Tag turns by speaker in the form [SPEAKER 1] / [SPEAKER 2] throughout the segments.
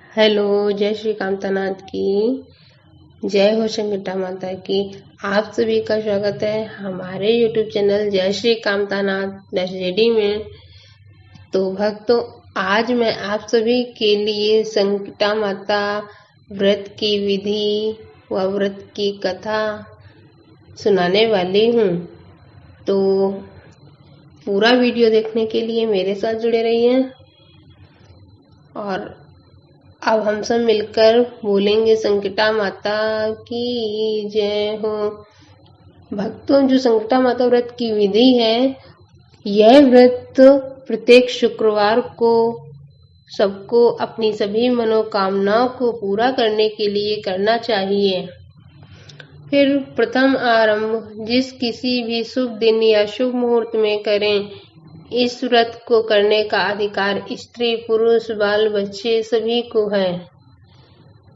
[SPEAKER 1] Hello, जय श्री कामतानाथ की जय हो, संगीता माता की। आप सभी का स्वागत है हमारे YouTube चैनल जय श्री कामतानाथ नर्सरी में। तो भक्तों, आज मैं आप सभी के लिए संगीता माता व्रत की विधि व व्रत की कथा सुनाने वाली हूँ। तो पूरा वीडियो देखने के लिए मेरे साथ जुड़े रहिए और अब हम सब मिलकर बोलेंगे संकटा माता की जय हो। भक्तों, जो संकटा माता व्रत की विधि है, यह व्रत प्रत्येक शुक्रवार को सबको अपनी सभी मनोकामनाओं को पूरा करने के लिए करना चाहिए। फिर प्रथम आरंभ जिस किसी भी शुभ दिन या शुभ मुहूर्त में करें। इस व्रत को करने का अधिकार स्त्री, पुरुष, बाल बच्चे सभी को है।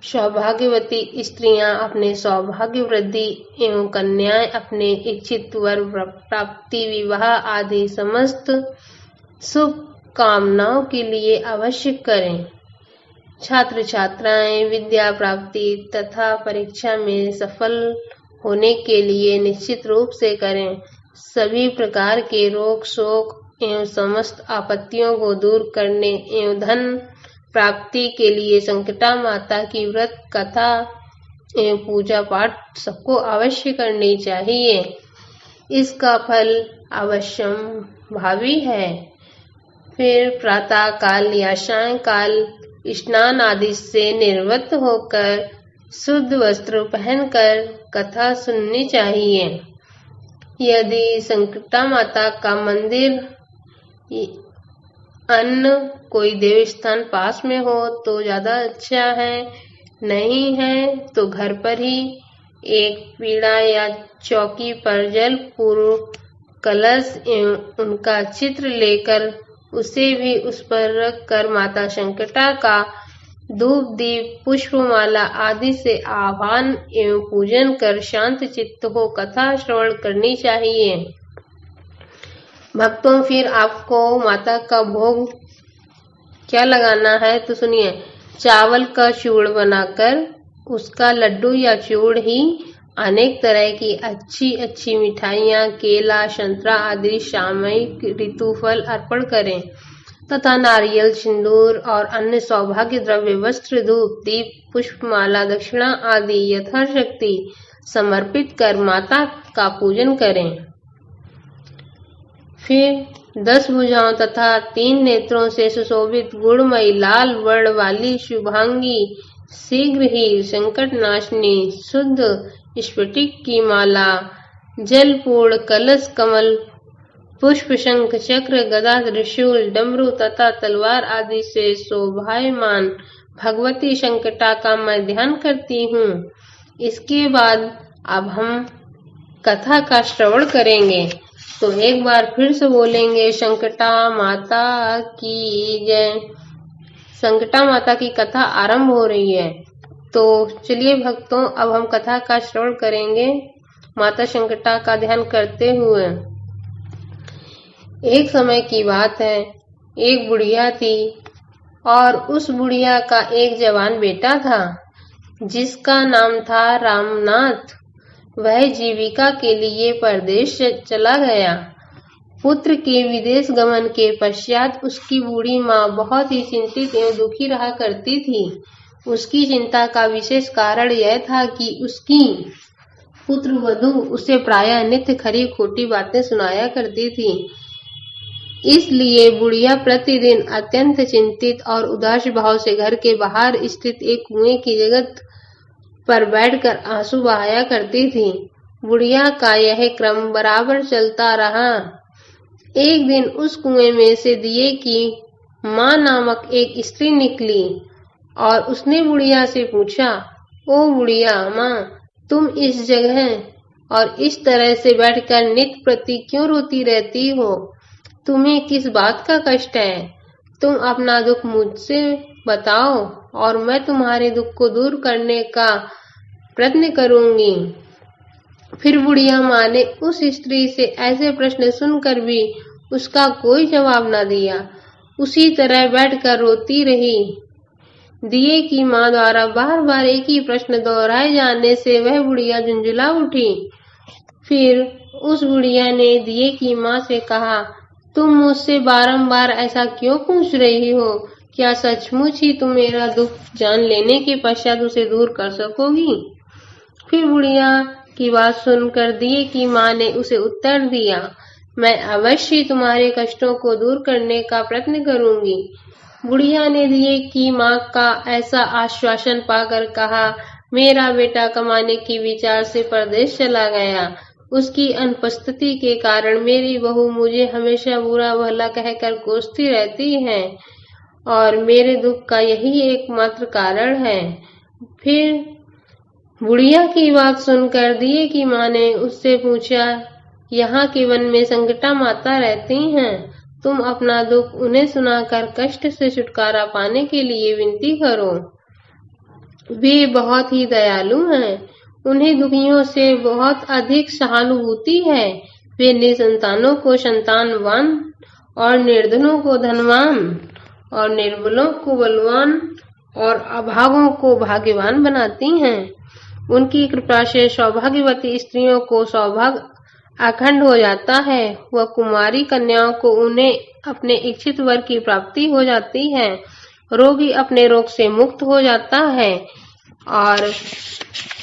[SPEAKER 1] सौभाग्यवती स्त्रियां अपने सौभाग्य वृद्धि एवं कन्याएं अपने इच्छित वर प्राप्ति, विवाह आदि समस्त शुभ कामनाओं के लिए अवश्य करें। छात्र छात्राएं विद्या प्राप्ति तथा परीक्षा में सफल होने के लिए निश्चित रूप से करें। सभी प्रकार के रोग शोक एवं समस्त आपत्तियों को दूर करने एवं धन प्राप्ति के लिए संकटा माता की व्रत कथा एवं पूजा पाठ सबको अवश्य करनी चाहिए। इसका फल अवश्यम भावी है। फिर प्रातः काल या सायंकाल स्नान आदि से निवृत्त होकर शुद्ध वस्त्र पहनकर कथा सुननी चाहिए। यदि संकटा माता का मंदिर अन्य कोई देव स्थान पास में हो तो ज्यादा अच्छा है, नहीं है तो घर पर ही एक पीढ़ा या चौकी पर जल पूर्व कलश एवं उनका चित्र लेकर उसे भी उस पर रख कर माता संकटा का धूप दीप पुष्पमाला आदि से आह्वान एवं पूजन कर शांत चित्त हो कथा श्रवण करनी चाहिए। भक्तों, फिर आपको माता का भोग क्या लगाना है तो सुनिए। चावल का चूड़ बनाकर उसका लड्डू या चूड़ ही अनेक तरह की अच्छी अच्छी मिठाइयाँ, केला, संतरा आदि सामयिक ऋतु फल अर्पण करें तथा नारियल, सिंदूर और अन्य सौभाग्य द्रव्य, वस्त्र, धूप दीप, पुष्पमाला, दक्षिणा आदि यथाशक्ति समर्पित कर माता का पूजन करें। फिर 10 भुजाओं तथा 3 नेत्रों से सुशोभित गुणमयी लाल वर्ण वाली शुभांगी शीघ्र ही संकट नाशनी शुद्ध स्फटिक की माला, जलपूर्ण कलश, कमल पुष्प, शंख चक्र, गदा, त्रिशूल, डमरू तथा तलवार आदि से शोभायमान भगवती संकटा का मैं ध्यान करती हूँ। इसके बाद अब हम कथा का श्रवण करेंगे। तो एक बार फिर से बोलेंगे संकटा माता की जय। संकटा माता की कथा आरंभ हो रही है। तो चलिए भक्तों, अब हम कथा का श्रवण करेंगे माता संकटा का ध्यान करते हुए। एक समय की बात है, एक बुढ़िया थी और उस बुढ़िया का एक जवान बेटा था जिसका नाम था रामनाथ। वह जीविका के लिए परदेश चला गया। पुत्र के विदेश गमन के पश्चात उसकी बूढ़ी माँ बहुत ही चिंतित एवं दुखी रहा करती थी। उसकी चिंता का विशेष कारण यह था कि उसकी पुत्र वधू उसे प्रायः नित्य खरी खोटी बातें सुनाया करती थी। इसलिए बुढ़िया प्रतिदिन अत्यंत चिंतित और उदास भाव से घर के बाहर स्थित एक कुएं की जगह पर बैठकर आंसू बहाया करती थी। बुढ़िया का यह क्रम बराबर चलता रहा। एक दिन उस कुएं में से दिए की माँ नामक एक स्त्री निकली और उसने बुढ़िया से पूछा, ओ बुढ़िया माँ, तुम इस जगह और इस तरह से बैठकर नित्य प्रति क्यों रोती रहती हो? तुम्हें किस बात का कष्ट है? तुम अपना दुख मुझसे बताओ और मैं तुम्हारे दुख को दूर करने का प्रयत्न करूंगी। फिर बुढ़िया माँ ने उस स्त्री से ऐसे प्रश्न सुनकर भी उसका कोई जवाब न दिया। उसी तरह बैठकर रोती रही। दिए की माँ द्वारा बार बार एक ही प्रश्न दोहराए जाने से वह बुढ़िया झुंझुला उठी। फिर उस बुढ़िया ने दिए की माँ से कहा, तुम मुझसे बारंबार ऐसा क्यों पूछ रही हो? क्या सचमुच ही तुम मेरा दुख जान लेने के पश्चात उसे दूर कर सकोगी? फिर बुढ़िया की बात सुनकर दिए की माँ ने उसे उत्तर दिया, मैं अवश्य तुम्हारे कष्टों को दूर करने का प्रयत्न करूंगी। बुढ़िया ने दिए की माँ का ऐसा आश्वासन पाकर कहा, मेरा बेटा कमाने के विचार से परदेश चला गया। उसकी अनुपस्थिति के कारण मेरी बहू मुझे हमेशा बुरा भला कहकर कोसती रहती है और मेरे दुख का यही एकमात्र कारण है। फिर बुढ़िया की बात सुनकर दिए की माँ ने उससे पूछा, यहाँ के वन में संकटा माता रहती हैं, तुम अपना दुख उन्हें सुनाकर कष्ट से छुटकारा पाने के लिए विनती करो। वे बहुत ही दयालु हैं, उन्हें दुखियों से बहुत अधिक सहानुभूति है। वे निसंतानों को संतानवान और निर्धनों को धनवान और निर्बलों को बलवान और अभागों को भाग्यवान बनाती हैं। उनकी कृपा से सौभाग्यवती स्त्रियों को सौभाग्य अखंड हो जाता है। वह कुमारी कन्याओं को उन्हें अपने इच्छित वर की प्राप्ति हो जाती है। रोगी अपने रोग से मुक्त हो जाता है और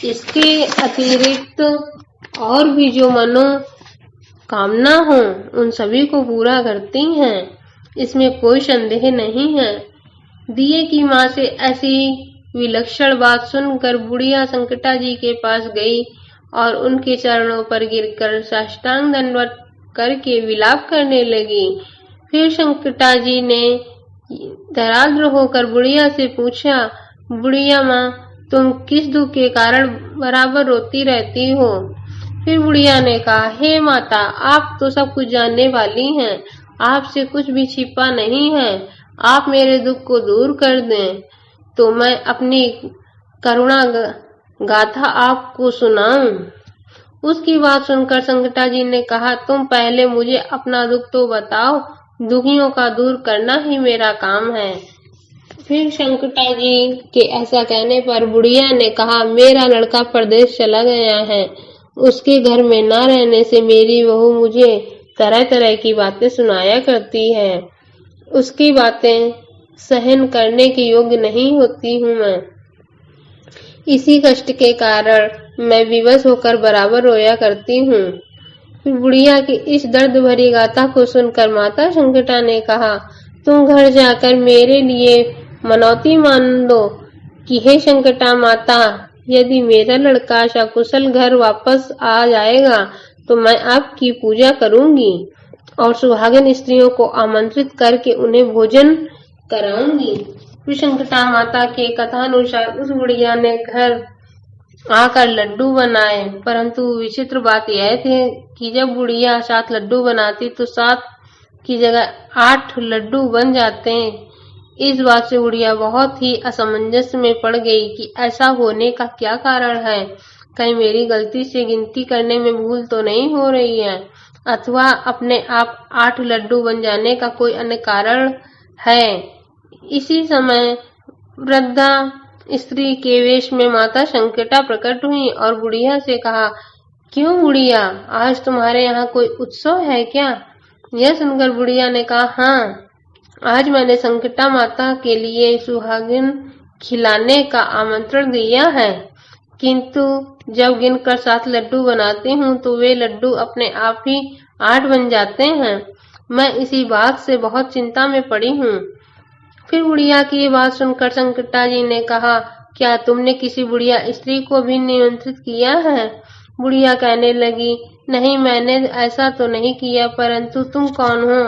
[SPEAKER 1] इसके अतिरिक्त और भी जो मनोकामना हो उन सभी को पूरा करती हैं। इसमें कोई संदेह नहीं है। दिए की माँ से ऐसी विलक्षण बात सुनकर बुढ़िया संकटा जी के पास गई और उनके चरणों पर गिरकर साष्टांग दंडवत करके विलाप करने लगी। फिर संकटा जी ने दराद्र होकर बुढ़िया से पूछा, बुढ़िया माँ, तुम किस दुख के कारण बराबर रोती रहती हो? फिर बुढ़िया ने कहा, हे माता, आप तो सब कुछ जानने वाली हैं, आपसे कुछ भी छिपा नहीं है। आप मेरे दुख को दूर कर दें तो मैं अपनी करुणा गाथा आपको सुनाऊं। उसकी बात सुनकर संकटा जी ने कहा, तुम पहले मुझे अपना दुख तो बताओ, दुखियों का दूर करना ही मेरा काम है। फिर संकटा जी के ऐसा कहने पर बुढ़िया ने कहा, मेरा लड़का परदेश चला गया है। उसके घर में न रहने से मेरी बहू मुझे तरह तरह की बातें सुनाया करती है। उसकी बातें सहन करने के योग्य नहीं होती हूँ मैं। इसी कष्ट के कारण मैं विवश होकर बराबर रोया करती हूँ। फिर बुढ़िया की इस दर्द भरी गाथा को सुनकर माता संकटा ने कहा, तुम घर जाकर मेरे लिए मनौती मान लो कि हे संकटा माता, यदि मेरा लड़का सकुशल घर वापस आ जाएगा तो मैं आपकी पूजा करूंगी और सुहागिन स्त्रियों को आमंत्रित करके उन्हें भोजन कराऊंगी। फिर संकटा माता के कथानुसार उस बुढ़िया ने घर आकर लड्डू बनाए, परंतु विचित्र बात यह थी कि जब बुढ़िया 7 लड्डू बनाती तो 7 की जगह 8 लड्डू बन जाते। इस बात से बुढ़िया बहुत ही असमंजस में पड़ गई कि ऐसा होने का क्या कारण है। कहीं मेरी गलती से गिनती करने में भूल तो नहीं हो रही है, अथवा अपने आप 8 लड्डू बन जाने का कोई अन्य कारण है। इसी समय वृद्धा स्त्री के वेश में माता संकटा प्रकट हुई और बुढ़िया से कहा, क्यों बुढ़िया, आज तुम्हारे यहाँ कोई उत्सव है क्या? यह सुनकर बुढ़िया ने कहा, हाँ, आज मैंने संकटा माता के लिए सुहागिन खिलाने का आमंत्रण दिया है, किंतु जब गिनकर 7 लड्डू बनाती हूँ तो वे लड्डू अपने आप ही 8 बन जाते हैं। मैं इसी बात से बहुत चिंता में पड़ी हूँ। फिर बुढ़िया की बात सुनकर संकटा जी ने कहा, क्या तुमने किसी बुढ़िया स्त्री को भी निमंत्रित किया है? बुढ़िया कहने लगी, नहीं, मैंने ऐसा तो नहीं किया, परंतु तुम कौन हो?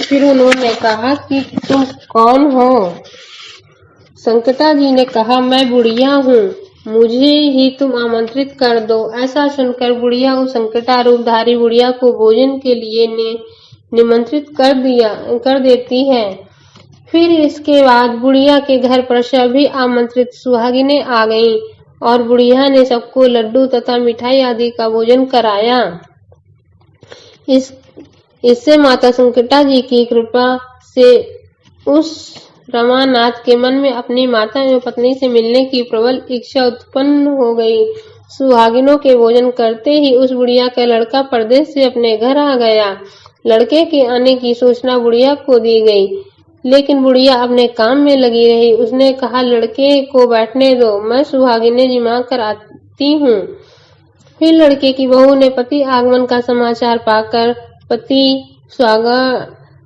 [SPEAKER 1] फिर उन्होंने कहा कि तुम कौन हो? संकटा जी ने कहा, मैं बुढ़िया हूँ, मुझे ही तुम आमंत्रित कर दो। ऐसा सुनकर बुढ़िया उस संकटा रूपधारी बुढ़िया को भोजन के लिए निमंत्रित कर देती है। फिर इसके बाद बुढ़िया के घर पर सभी आमंत्रित सुहागिनें आ गईं और बुढ़िया ने सबको लड्डू तथा मिठाई आदि का भोजन कराया। इससे माता संकटा जी की कृपा से उस रमानाथ के मन में अपनी माता एवं पत्नी से मिलने की प्रबल इच्छा उत्पन्न हो गई। सुहागिनों के भोजन करते ही उस बुढ़िया का लड़का परदेश से अपने घर आ गया। लड़के के आने की सूचना बुढ़िया को दी गई, लेकिन बुढ़िया अपने काम में लगी रही। उसने कहा, लड़के को बैठने दो, मैं सुहागिनें जिमा कर आती हूँ। फिर लड़के की बहू ने पति आगमन का समाचार पाकर पति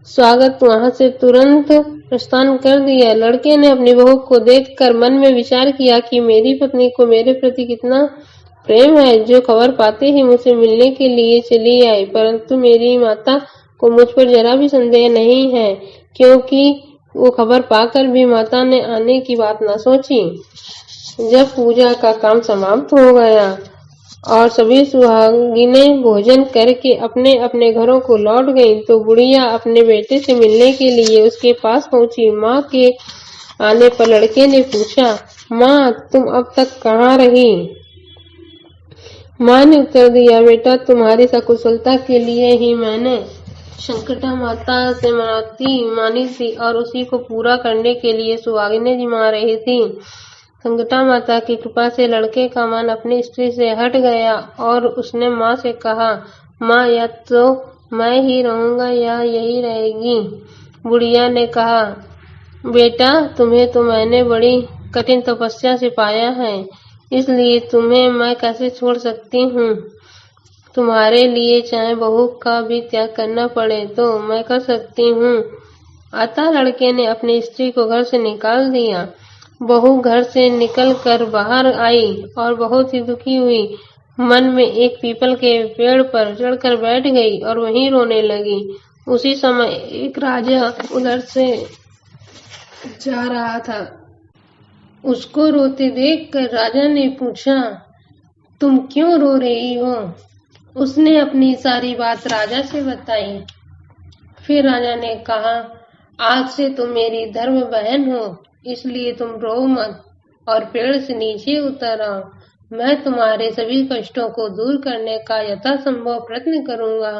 [SPEAKER 1] स्वागत वहां से तुरंत प्रस्थान कर दिया। लड़के ने अपनी बहू को देखकर मन में विचार किया कि मेरी पत्नी को मेरे प्रति कितना प्रेम है, जो खबर पाते ही मुझसे मिलने के लिए चली आई। परंतु मेरी माता को मुझ पर जरा भी संदेह नहीं है, क्योंकि वो खबर पाकर भी माता ने आने की बात न सोची। जब पूजा का काम समाप्त हो गया और सभी सुहागिनें भोजन करके अपने अपने घरों को लौट गईं, तो बुढ़िया अपने बेटे से मिलने के लिए उसके पास पहुंची। माँ के आने पर लड़के ने पूछा, माँ तुम अब तक कहाँ रही? माँ ने उत्तर दिया, बेटा तुम्हारी सकुशलता के लिए ही मैंने संकटा माता से मानी थी और उसी को पूरा करने के लिए सुहागिनें जिमा रही थी। संकटा माता की कृपा से लड़के का मन अपनी स्त्री से हट गया और उसने माँ से कहा, माँ या तो मैं ही रहूंगा या यही रहेगी। बुढ़िया ने कहा, बेटा तुम्हें तो मैंने बड़ी कठिन तपस्या से पाया है, इसलिए तुम्हें मैं कैसे छोड़ सकती हूँ। तुम्हारे लिए चाहे बहू का भी त्याग करना पड़े तो मैं कर सकती हूँ। अतः लड़के ने अपनी स्त्री को घर से निकाल दिया। बहू घर से निकलकर बाहर आई और बहुत ही दुखी हुई। मन में एक पीपल के पेड़ पर चढ़कर बैठ गई और वहीं रोने लगी। उसी समय एक राजा उधर से जा रहा था। उसको रोते देखकर राजा ने पूछा, तुम क्यों रो रही हो? उसने अपनी सारी बात राजा से बताई। फिर राजा ने कहा, आज से तुम मेरी धर्म बहन हो, इसलिए तुम रो मत और पेड़ से नीचे उतर आओ। मैं तुम्हारे सभी कष्टों को दूर करने का यथासंभव प्रयत्न करूंगा।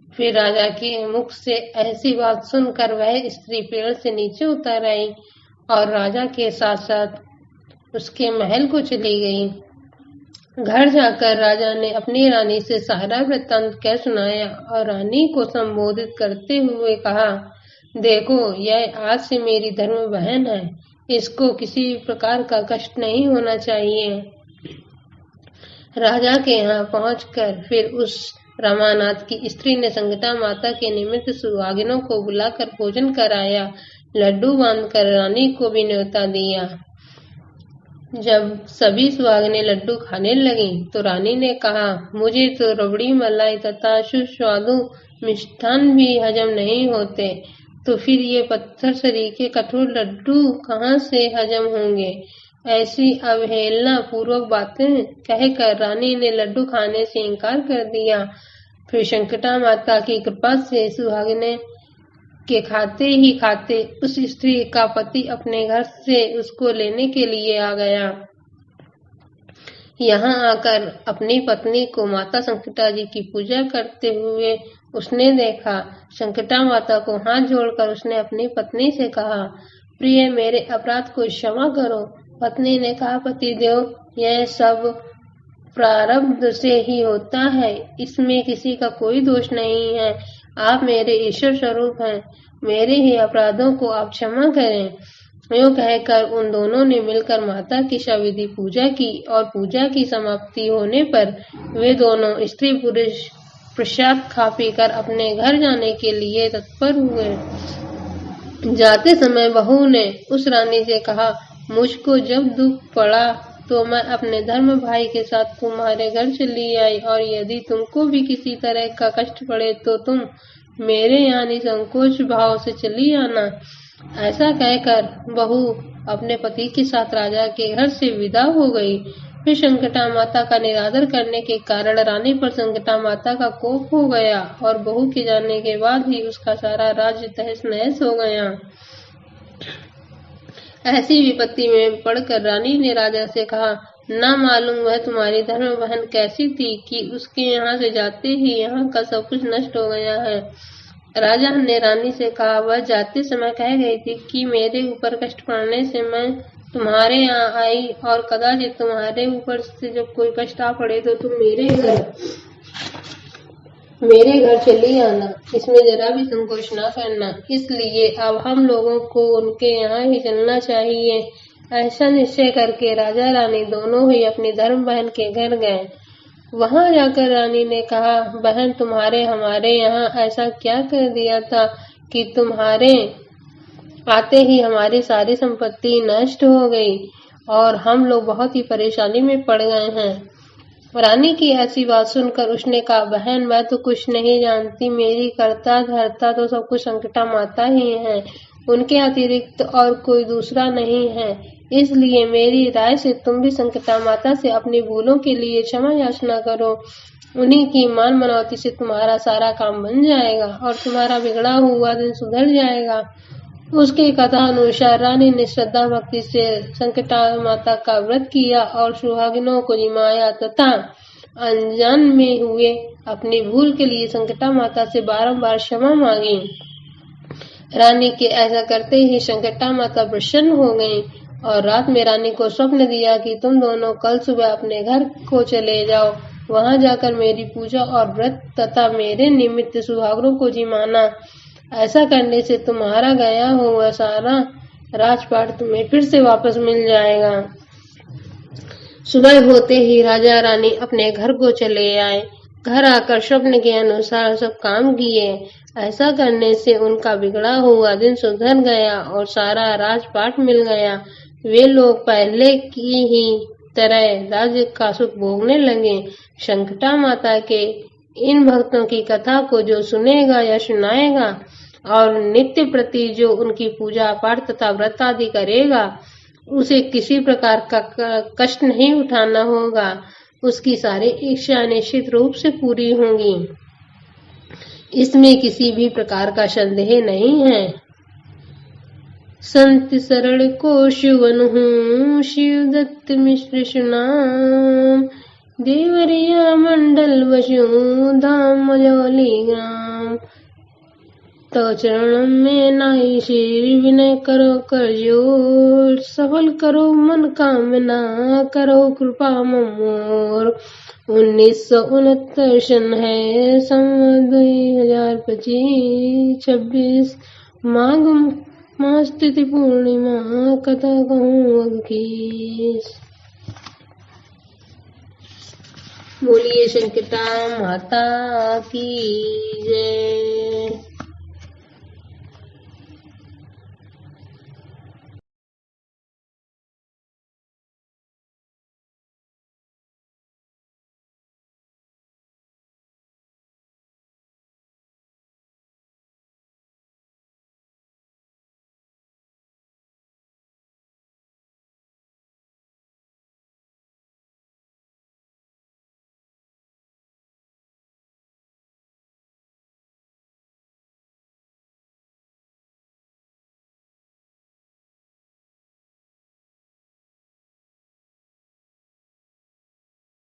[SPEAKER 1] फिर राजा के मुख से ऐसी बात सुनकर वह स्त्री पेड़ से नीचे उतर आई और राजा के साथ साथ उसके महल को चली गई। घर जाकर राजा ने अपनी रानी से सारा वृत्तांत कह सुनाया और रानी को संबोधित करते हुए कहा, देखो यह आज से मेरी धर्म बहन है, इसको किसी प्रकार का कष्ट नहीं होना चाहिए। राजा के यहाँ पहुंचकर फिर उस रमानाथ की स्त्री ने संकटा माता के निमित्त सुहागिनों को बुलाकर भोजन कराया, लड्डू बांधकर रानी को भी न्योता दिया। जब सभी सुहागिनें लड्डू खाने लगीं, तो रानी ने कहा, मुझे तो रबड़ी मलाई तथा सुस्वादु मिष्ठान भी हजम नहीं होते, तो फिर ये पत्थर सरीखे कठोर लड्डू कहाँ से हजम होंगे। ऐसी अवहेलना पूर्वक बातें कहकर रानी ने लड्डू खाने से इनकार कर दिया। फिर संकटा माता की कृपा से सुहागिनें के खाते ही खाते उस स्त्री का पति अपने घर से उसको लेने के लिए आ गया। यहाँ आकर अपनी पत्नी को माता संकटा जी की पूजा करते हुए उसने देखा। संकटा माता को हाथ जोड़कर उसने अपनी पत्नी से कहा, प्रिय मेरे अपराध को क्षमा करो। पत्नी ने कहा, पतिदेव यह सब प्रारब्ध से ही होता है, इसमें किसी का कोई दोष नहीं है। आप मेरे ईश्वर स्वरूप हैं, मेरे ही अपराधों को आप क्षमा करें। यूँ कहकर उन दोनों ने मिलकर माता की सविधि पूजा की और पूजा की समाप्ति होने पर वे दोनों स्त्री पुरुष प्रसाद खा पीकर अपने घर जाने के लिए तत्पर हुए। जाते समय बहू ने उस रानी से कहा, मुझको जब दुख पड़ा तो मैं अपने धर्म भाई के साथ तुम्हारे घर चली आई, और यदि तुमको भी किसी तरह का कष्ट पड़े तो तुम मेरे यहाँ निसंकोच भाव से चली आना। ऐसा कहकर बहू अपने पति के साथ राजा के घर से विदा हो गई। फिर संकटा माता का निरादर करने के कारण रानी पर संकटा माता का कोप हो गया और बहू के जाने के बाद ही उसका सारा राज्य तहस नहस हो गया। ऐसी विपत्ति में पड़कर रानी ने राजा से कहा, ना मालूम वह तुम्हारी धर्म बहन कैसी थी कि उसके यहाँ से जाते ही यहाँ का सब कुछ नष्ट हो गया है। राजा ने रानी से कहा, वह जाते समय कह गई थी कि मेरे ऊपर कष्ट पड़ने से मैं तुम्हारे यहाँ आई, और कदाचित तुम्हारे ऊपर से जब कोई कष्ट आ पड़े तो तुम मेरे घर चली आना, इसमें जरा भी संकोच न करना। इसलिए अब हम लोगों को उनके यहाँ ही चलना चाहिए। ऐसा निश्चय करके राजा रानी दोनों ही अपनी धर्म बहन के घर गए। वहां जाकर रानी ने कहा, बहन, तुम्हारे हमारे यहाँ ऐसा क्या कर दिया था कि तुम्हारे आते ही हमारी सारी संपत्ति नष्ट हो गई और हम लोग बहुत ही परेशानी में पड़ गए हैं। रानी की ऐसी बात सुनकर उसने कहा, बहन, मैं तो कुछ नहीं जानती, मेरी करता धरता तो सब कुछ संकटा माता ही है, उनके अतिरिक्त और कोई दूसरा नहीं है। इसलिए मेरी राय से तुम भी संकटा माता से अपनी भूलों के लिए क्षमा याचना करो। उन्हीं की मान मनौती से तुम्हारा सारा काम बन जाएगा और तुम्हारा बिगड़ा हुआ दिन सुधर जाएगा। उसके कथा अनुसार रानी ने श्रद्धा भक्ति से संकटा माता का व्रत किया और सुहागिनों को जिमाया तथा अनजान में हुए अपनी भूल के लिए संकटा माता से बारंबार क्षमा मांगी। रानी के ऐसा करते ही संकटा माता प्रसन्न हो गईं और रात में रानी को स्वप्न दिया कि तुम दोनों कल सुबह अपने घर को चले जाओ, वहां जाकर मेरी पूजा और व्रत तथा मेरे निमित्त सुहागनों को जिमाना। ऐसा करने से तुम्हारा गया हुआ सारा राजपाट तुम्हें फिर से वापस मिल जाएगा। सुबह होते ही राजा रानी अपने घर को चले आए। घर आकर स्वप्न के अनुसार सब काम किए। ऐसा करने से उनका बिगड़ा हुआ दिन सुधर गया और सारा राजपाट मिल गया। वे लोग पहले की ही तरह राज्य का सुख भोगने लगे। संकटा माता के इन भक्तों की कथा को जो सुनेगा या सुनाएगा और नित्य प्रति जो उनकी पूजा पाठ तथा व्रत आदि करेगा, उसे किसी प्रकार का कष्ट नहीं उठाना होगा। उसकी सारी इच्छा निश्चित रूप से पूरी होंगी, इसमें किसी भी प्रकार का संदेह नहीं है। संत शरण को शिवन हूँ, शिव दत्त मिश्र सुनाम, देवरिया मंडल बसू, धाम मजौली ग्राम। तो चरण में नाई श्री विनय करो कर जोर, सफल करो मन कामना, करो कृपा मोर। 1969 सन है संवत 2025, 26 माघ मास तिथि पूर्णिमा, कथा कहूँ अब की। बोलिए संकटा माता की जय।